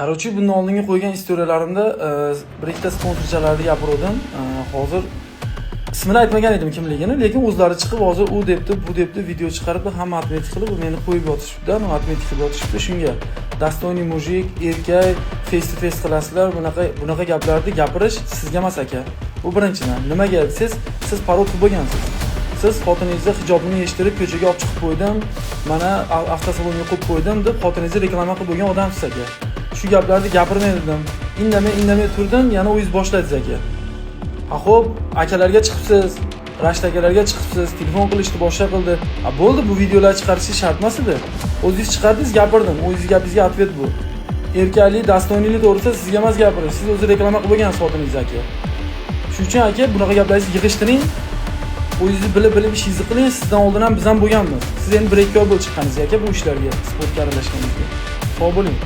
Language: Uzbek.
Короче, bundan oldingi qo'ygan istoriyalarimda bir ikkita sponsorchalarni gapirdim. Hozir ismini aytmagan edim kimligini, lekin o'zlari chiqib hozir u debdi, bu debdi video chiqarib hamma отметить qilib meni qo'yib yotishibdi, отметить qilib yotishibdi. Shunga Dostойный mujik, erkak, face to face qilasizlar, bunaqa gaplarni gapirish sizga emas aka. Bu birinchidan. Nimaga siz parod qilib bo'lgansiz. Siz xotiningizni hijobini yechtirib ko'chaga olib chiqib qo'ydim, mana avtosalonga qo'yib qo'ydim deb xotiningizni reklama qilib bo'lgan odamsiz aka. Shu gaplarni gapirmay dedim. Indamay turdim, yana o'zingiz boshladingiz aka. Xo'p, akalarga chiqibsiz, Rashid akalarga chiqibsiz, telefon qilishni boshla qildi. Bo'ldi, bu videolar chiqarish shart emas edi. O'zingiz chiqardingiz, gapirdim. O'zingiz gapingizga ответ bu. Erkaklik, dostoyniylik to'g'risida sizga emas gapirish. Siz o'zi reklama qilib bo'lgan xotiningiz aka. Shuning uchun aka, bunaqa gaplaringizni yig'ishtiring. O'zingizni bilib ishingizni qiling. Sizdan oldin ham biz ham bo'lganmiz. Siz endi 1-2 oy bo'lib chiqqaningiz aka bu ishlarga, sportga aralashganingizga. Sog' bo'ling.